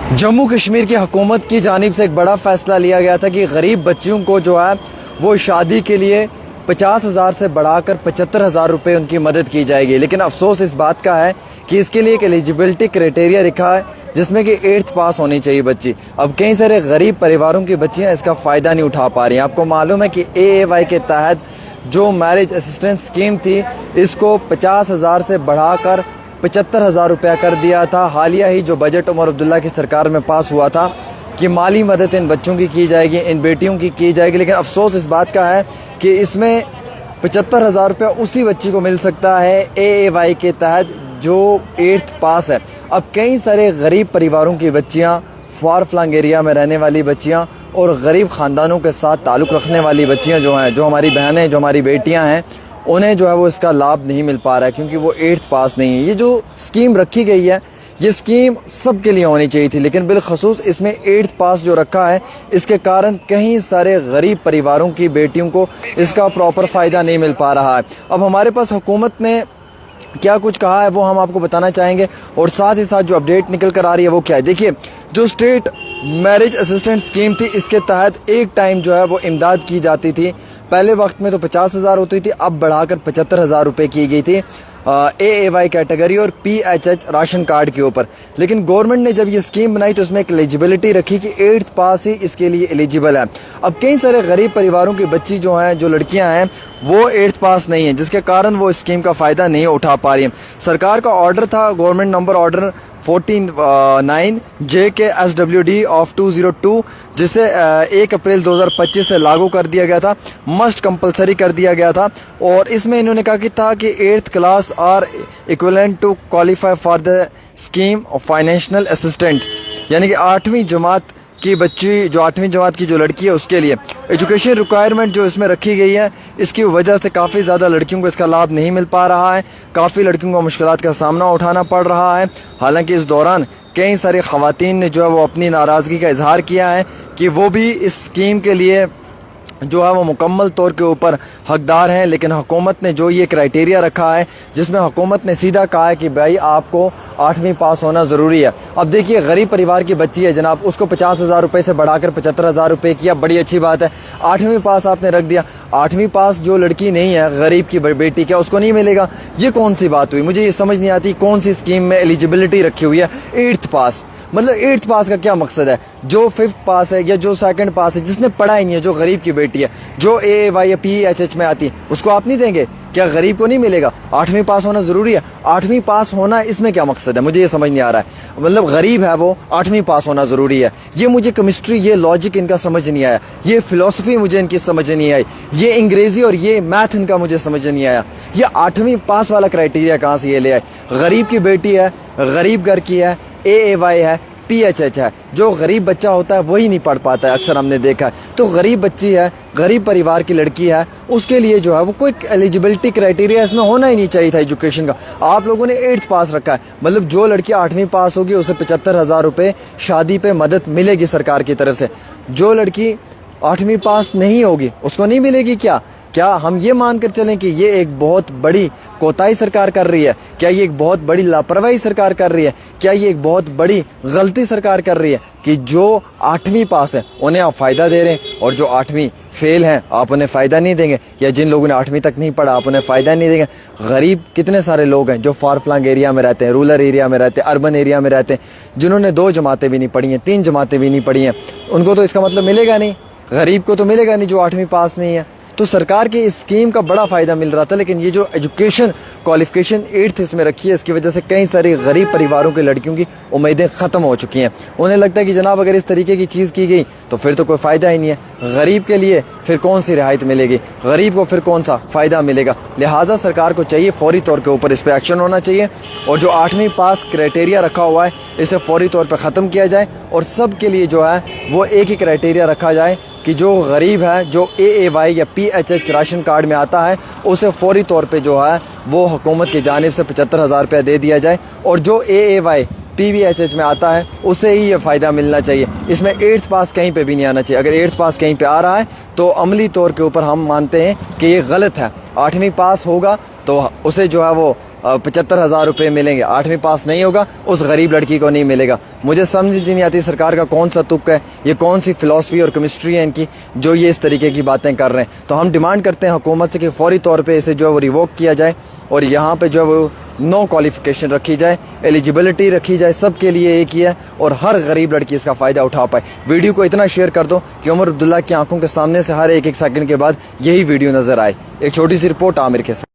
जम्मू कश्मीर की हुकूमत की जानिब से एक बड़ा फैसला लिया गया था कि गरीब बच्चियों को जो है वो शादी के लिए 50,000 से बढ़ाकर 75,000 रुपये उनकी मदद की जाएगी। लेकिन अफसोस इस बात का है कि इसके लिए एक एलिजिबिलिटी क्राइटेरिया रखा है जिसमें कि 8th पास होनी चाहिए बच्ची। अब कई सारे गरीब परिवारों की बच्चियां इसका फ़ायदा नहीं उठा पा रही हैं। आपको मालूम है कि AAY के तहत जो मैरिज असिस्टेंस स्कीम थी इसको 50,000 से बढ़ाकर 75,000 रुपया कर दिया था। हालिया ही जो बजट उमर अब्दुल्ला की सरकार में पास हुआ था कि माली मदद इन बच्चों की जाएगी, इन बेटियों की जाएगी। लेकिन अफसोस इस बात का है कि इसमें 75,000 रुपया उसी बच्ची को मिल सकता है AAY के तहत जो 8th पास है। अब कई सारे गरीब परिवारों की बच्चियां, फार फ्लंग एरिया में रहने वाली बच्चियां और गरीब ख़ानदानों के साथ ताल्लुक़ रखने वाली बच्चियां जो हैं, जो हमारी बहनें, जो हमारी बेटियां हैं, उन्हें जो है वो इसका लाभ नहीं मिल पा रहा है क्योंकि वो 8th पास नहीं है। ये जो स्कीम रखी गई है ये स्कीम सब के लिए होनी चाहिए थी, लेकिन बिलखसूस इसमें 8th पास जो रखा है इसके कारण कई सारे गरीब परिवारों की बेटियों को इसका प्रॉपर फ़ायदा नहीं मिल पा रहा है। अब हमारे पास हुकूमत ने क्या कुछ कहा है वो हम आपको बताना चाहेंगे और साथ ही साथ जो अपडेट निकल कर आ रही है वो क्या है। देखिए, जो स्टेट मैरिज असिस्टेंट स्कीम थी इसके तहत एक टाइम जो है वो इमदाद की जाती थी। पहले वक्त में तो 50,000 होती थी, अब बढ़ाकर 75,000 रुपये की गई थी AAY कैटेगरी और PHH राशन कार्ड के ऊपर। लेकिन गवर्नमेंट ने जब ये स्कीम बनाई तो उसमें एक एलिजिबिलिटी रखी कि 8th पास ही इसके लिए एलिजिबल है। अब कई सारे गरीब परिवारों की बच्ची जो हैं, जो लड़कियां हैं, वो 8th पास नहीं है, जिसके कारण वो इस स्कीम का फ़ायदा नहीं उठा पा रही हैं। सरकार का ऑर्डर था, government number order 49 JK-SWD of 202, जिसे 1 अप्रैल 2025 से लागू कर दिया गया था, मस्ट कंपलसरी कर दिया गया था। और इसमें इन्होंने कहा कि था कि 8th class are equivalent to qualify for the scheme of financial assistant, यानी कि 8वीं जमात की बच्ची, जो 8वीं जमात की जो लड़की है उसके लिए एजुकेशन रिक्वायरमेंट जो इसमें रखी गई है, इसकी वजह से काफ़ी ज़्यादा लड़कियों को इसका लाभ नहीं मिल पा रहा है। काफ़ी लड़कियों को मुश्किलात का सामना उठाना पड़ रहा है। हालांकि इस दौरान कई सारी ख़वातीन ने जो है वो अपनी नाराज़गी का इजहार किया है कि वो भी इस स्कीम के लिए जो है वो मुकम्मल तौर के ऊपर हकदार हैं। लेकिन हुकूमत ने जो ये क्राइटेरिया रखा है जिसमें हुकूमत ने सीधा कहा है कि भाई आपको 8वीं पास होना ज़रूरी है। अब देखिए, गरीब परिवार की बच्ची है जनाब, उसको 50,000 रुपये से बढ़ाकर 75,000 रुपये किया, बड़ी अच्छी बात है। 8वीं पास आपने रख दिया, 8वीं पास जो लड़की नहीं है, गरीब की बेटी, क्या उसको नहीं मिलेगा? ये कौन सी बात हुई? मुझे ये समझ नहीं आती कौन सी स्कीम में एलिजिबिलिटी रखी हुई है 8th पास। मतलब 8th पास का क्या मकसद है? जो 5th पास है या जो 2nd पास है, जिसने पढ़ा ही नहीं है, जो गरीब की बेटी है, जो AAY या PHH में आती है, उसको आप नहीं देंगे? क्या गरीब को नहीं मिलेगा? 8वीं पास होना ज़रूरी है? 8वीं पास होना, इसमें क्या मकसद है? मुझे ये समझ नहीं आ रहा है। मतलब गरीब है वो, 8वीं पास होना ज़रूरी है? ये मुझे केमिस्ट्री, ये लॉजिक इनका समझ नहीं आया, ये फ़िलासफ़ी मुझे इनकी समझ नहीं आई, ये अंग्रेज़ी और ये मैथ इनका मुझे समझ नहीं आया। ये 8वीं पास वाला क्राइटेरिया कहाँ से ये ले आए? गरीब की बेटी है, गरीब घर की है, AAY है, PHH है। जो गरीब बच्चा होता है वही नहीं पढ़ पाता है, अक्सर हमने देखा है। तो गरीब बच्ची है, गरीब परिवार की लड़की है, उसके लिए जो है वो कोई एलिजिबिलिटी क्राइटेरिया इसमें होना ही नहीं चाहिए था एजुकेशन का। आप लोगों ने 8th पास रखा है। मतलब जो लड़की 8वीं पास होगी उसे 75,000 रुपये शादी पे मदद मिलेगी सरकार की तरफ से। जो लड़की 8वीं पास नहीं होगी उसको नहीं मिलेगी क्या? क्या हम ये मानकर चलें कि ये एक बहुत बड़ी कोताही सरकार कर रही है? क्या ये एक बहुत बड़ी लापरवाही सरकार कर रही है? क्या ये एक बहुत बड़ी गलती सरकार कर रही है कि जो 8वीं पास है उन्हें आप फ़ायदा दे रहे हैं और जो 8वीं फेल हैं आप उन्हें फ़ायदा नहीं देंगे? या जिन लोगों ने 8वीं तक नहीं पढ़ा आप उन्हें फ़ायदा नहीं देंगे? गरीब कितने सारे लोग हैं जो फार फ्लंग एरिया में रहते हैं, रूरल एरिया में रहते हैं, अर्बन एरिया में रहते हैं, जिन्होंने 2 जमातें भी नहीं पढ़ी हैं, 3 जमातें भी नहीं पढ़ी हैं। उनको तो इसका मतलब मिलेगा नहीं, गरीब को तो मिलेगा नहीं जो 8वीं पास नहीं है। तो सरकार की इस स्कीम का बड़ा फ़ायदा मिल रहा था, लेकिन ये जो एजुकेशन क्वालिफिकेशन 8th इसमें रखी है, इसकी वजह से कई सारी गरीब परिवारों के लड़कियों की उम्मीदें ख़त्म हो चुकी हैं। उन्हें लगता है कि जनाब अगर इस तरीके की चीज़ की गई तो फिर तो कोई फ़ायदा ही नहीं है। गरीब के लिए फिर कौन सी रियायत मिलेगी? गरीब को फिर कौन सा फ़ायदा मिलेगा? लिहाजा सरकार को चाहिए फौरी तौर के ऊपर इस पर एक्शन होना चाहिए और जो 8वीं पास क्राइटेरिया रखा हुआ है इसे फौरी तौर पर ख़त्म किया जाए और सब के लिए जो है वो एक ही क्राइटेरिया रखा जाए कि जो गरीब है, जो AAY या PHH राशन कार्ड में आता है, उसे फौरी तौर पे जो है वो हुकूमत की जानिब से 75,000 रुपया दे दिया जाए और जो AAY PVHH में आता है उसे ही ये फ़ायदा मिलना चाहिए। इसमें 8th पास कहीं पे भी नहीं आना चाहिए। अगर 8th पास कहीं पे आ रहा है तो अमली तौर के ऊपर हम मानते हैं कि ये गलत है। 8वीं पास होगा तो उसे जो है वो 75,000 रुपए मिलेंगे, 8वीं पास नहीं होगा उस गरीब लड़की को नहीं मिलेगा। मुझे समझ नहीं आती सरकार का कौन सा तुक है, ये कौन सी फिलॉसफी और केमिस्ट्री है इनकी जो ये इस तरीके की बातें कर रहे हैं। तो हम डिमांड करते हैं हुकूमत से कि फौरी तौर पे इसे जो है वो रिवोक किया जाए और यहाँ पे जो है वो नो क्वालिफिकेशन रखी जाए, एलिजिबिलिटी रखी जाए, सबके लिए एक ही है और हर गरीब लड़की इसका फ़ायदा उठा पाए। वीडियो को इतना शेयर कर दो कि उमर अब्दुल्ला की आंखों के सामने से हर एक सेकंड के बाद यही वीडियो नज़र आए। एक छोटी सी रिपोर्ट आमिर के साथ।